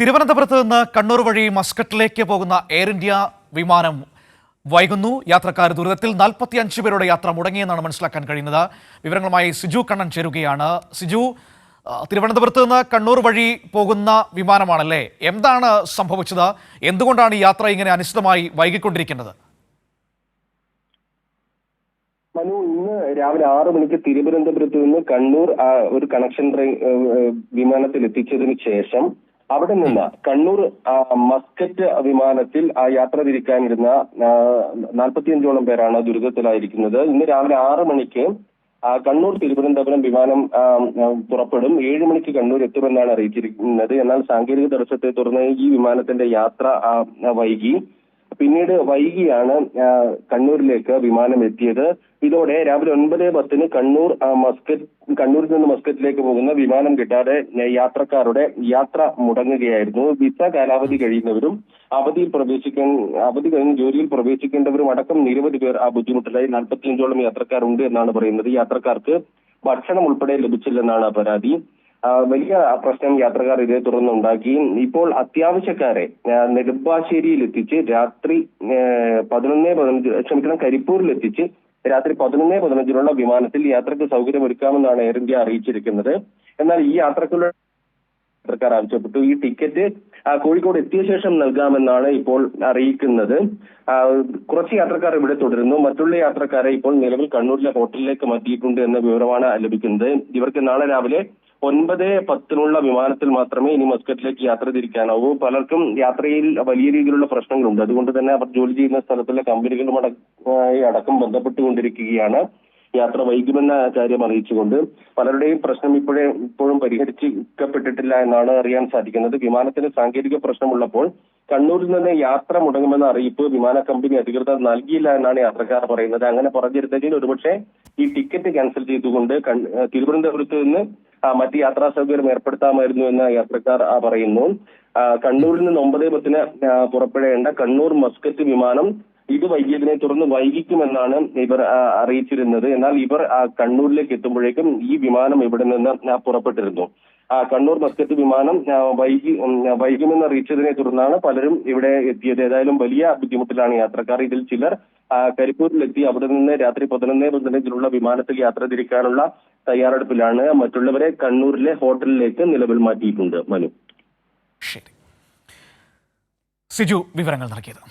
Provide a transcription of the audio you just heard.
തിരുവനന്തപുരത്ത് നിന്ന് കണ്ണൂർ വഴി മസ്കറ്റിലേക്ക് പോകുന്ന എയർ ഇന്ത്യ വിമാനം വൈകുന്നു. യാത്രക്കാർ ദുരിതത്തിൽ 45 പേരുടെ യാത്ര മുടങ്ങിയെന്നാണ് മനസ്സിലാക്കാൻ കഴിയുന്നത്. വിവരങ്ങളുമായി സിജു കണ്ണൻ ചേരുകയാണ്. സിജു, തിരുവനന്തപുരത്ത് നിന്ന് കണ്ണൂർ വഴി പോകുന്ന വിമാനമാണല്ലേ? എന്താണ് സംഭവിച്ചത്? എന്തുകൊണ്ടാണ് ഈ യാത്ര ഇങ്ങനെ അനിശ്ചിതമായി വൈകിക്കൊണ്ടിരിക്കുന്നത്? മനു, ഇന്ന് രാവിലെ 6 മണിക്ക് തിരുവനന്തപുരത്ത് നിന്ന് കണ്ണൂർ ഒരു കണക്ഷൻ ട്രെയിൻ വിമാനത്തിൽ എത്തിച്ചതിന് ശേഷം അവിടെ നിന്ന് കണ്ണൂർ മസ്കറ്റ് വിമാനത്തിൽ യാത്ര തിരിക്കാനിരുന്ന 45ഓളം പേരാണ് ദുരിതത്തിലായിരിക്കുന്നത്. ഇന്ന് രാവിലെ 6 മണിക്ക് കണ്ണൂർ തിരുവനന്തപുരം വിമാനം പുറപ്പെടും. 7 മണിക്ക് കണ്ണൂർ എത്തുമെന്നാണ് അറിയിച്ചിരിക്കുന്നത്. എന്നാൽ സാങ്കേതിക തടസ്സത്തെ തുടർന്ന് ഈ വിമാനത്തിന്റെ യാത്ര വൈകി. പിന്നീട് വൈകിയാണ് കണ്ണൂരിലേക്ക് വിമാനം എത്തിയത്. ഇതോടെ രാവിലെ 9:10 കണ്ണൂരിൽ നിന്ന് മസ്കറ്റിലേക്ക് പോകുന്ന വിമാനം കിട്ടാതെ യാത്രക്കാരുടെ യാത്ര മുടങ്ങുകയായിരുന്നു. വിസ കാലാവധി കഴിയുന്നവരും അവധി കഴിഞ്ഞ് ജോലിയിൽ പ്രവേശിക്കേണ്ടവരും അടക്കം നിരവധി പേർ ബുദ്ധിമുട്ടിലായി. 45ഓളം യാത്രക്കാരുണ്ട് എന്നാണ് പറയുന്നത്. യാത്രക്കാർക്ക് ഭക്ഷണം ഉൾപ്പെടെ ലഭിച്ചില്ലെന്നാണ് പരാതി. വലിയ പ്രശ്നം യാത്രക്കാർ ഇതേ തുടർന്നുണ്ടാക്കി. ഇപ്പോൾ അത്യാവശ്യക്കാരെ നെടുമ്പാശ്ശേരിയിൽ എത്തിച്ച് രാത്രി 11:15 എത്തിച്ച് രാത്രി 11:15 വിമാനത്തിൽ യാത്രയ്ക്ക് സൗകര്യമൊരുക്കാമെന്നാണ് എയർ ഇന്ത്യ അറിയിച്ചിരിക്കുന്നത്. എന്നാൽ ഈ യാത്രക്കാർ ആവശ്യപ്പെട്ടു ഈ ടിക്കറ്റ് കോഴിക്കോട് എത്തിയ ശേഷം നൽകാമെന്നാണ് ഇപ്പോൾ അറിയിക്കുന്നത്. കുറച്ച് യാത്രക്കാർ ഇവിടെ തുടരുന്നു. മറ്റുള്ള യാത്രക്കാരെ ഇപ്പോൾ നിലവിൽ കണ്ണൂരിലെ ഹോട്ടലിലേക്ക് മാറ്റിയിട്ടുണ്ട് എന്ന വിവരമാണ് ലഭിക്കുന്നത്. ഇവർക്ക് നാളെ രാവിലെ 9:10 വിമാനത്തിൽ മാത്രമേ ഇനി മസ്കറ്റിലേക്ക് യാത്ര തിരിക്കാനാവൂ. പലർക്കും യാത്രയിൽ വലിയ രീതിയിലുള്ള പ്രശ്നങ്ങളുണ്ട്. അതുകൊണ്ട് തന്നെ അവർ ജോലി ചെയ്യുന്ന സ്ഥലത്തുള്ള കമ്പനികളും അടക്കം ബന്ധപ്പെട്ടുകൊണ്ടിരിക്കുകയാണ്. യാത്ര വൈകുമെന്ന കാര്യം അറിയിച്ചുകൊണ്ട് പലരുടെയും പ്രശ്നം ഇപ്പോഴും പരിഹരിക്കപ്പെട്ടിട്ടില്ല എന്നാണ് അറിയാൻ സാധിക്കുന്നത്. വിമാനത്തിന് സാങ്കേതിക പ്രശ്നമുള്ളപ്പോൾ കണ്ണൂരിൽ നിന്ന് യാത്ര മുടങ്ങുമെന്ന അറിയിപ്പ് വിമാന കമ്പനി അധികൃതർ നൽകിയില്ല എന്നാണ് യാത്രക്കാർ പറയുന്നത്. അങ്ങനെ പറഞ്ഞിരുന്നെങ്കിൽ ഒരുപക്ഷെ ഈ ടിക്കറ്റ് ക്യാൻസൽ ചെയ്തുകൊണ്ട് തിരുവനന്തപുരത്ത് നിന്ന് മറ്റ് യാത്രാ സൗകര്യം ഏർപ്പെടുത്താമായിരുന്നു എന്ന് യാത്രക്കാർ പറയുന്നു. കണ്ണൂരിൽ നിന്ന് 9:10 പുറപ്പെടേണ്ട കണ്ണൂർ മസ്കറ്റ് വിമാനം ഇത് വൈകിയതിനെ തുടർന്ന് വൈകിക്കുമെന്നാണ് ഇവർ അറിയിച്ചിരുന്നത്. എന്നാൽ ഇവർ കണ്ണൂരിലേക്ക് എത്തുമ്പോഴേക്കും ഈ വിമാനം ഇവിടെ നിന്ന് പുറപ്പെട്ടിരുന്നു. കണ്ണൂർ മസ്കറ്റ് വിമാനം വൈകുമെന്ന് അറിയിച്ചതിനെ തുടർന്നാണ് പലരും ഇവിടെ എത്തിയത്. ഏതായാലും വലിയ ബുദ്ധിമുട്ടിലാണ് യാത്രക്കാർ. ഇതിൽ ചിലർ കരിപ്പൂരിലെത്തി അവിടെ നിന്ന് രാത്രി 11:15 വിമാനത്തിൽ യാത്ര തിരിക്കാനുള്ള തയ്യാറെടുപ്പിലാണ്. മറ്റുള്ളവരെ കണ്ണൂരിലെ ഹോട്ടലിലേക്ക് നിലവിൽ മാറ്റിയിട്ടുണ്ട്. മനു, ശരി, സിജു വിവരങ്ങൾ നൽകിയത്.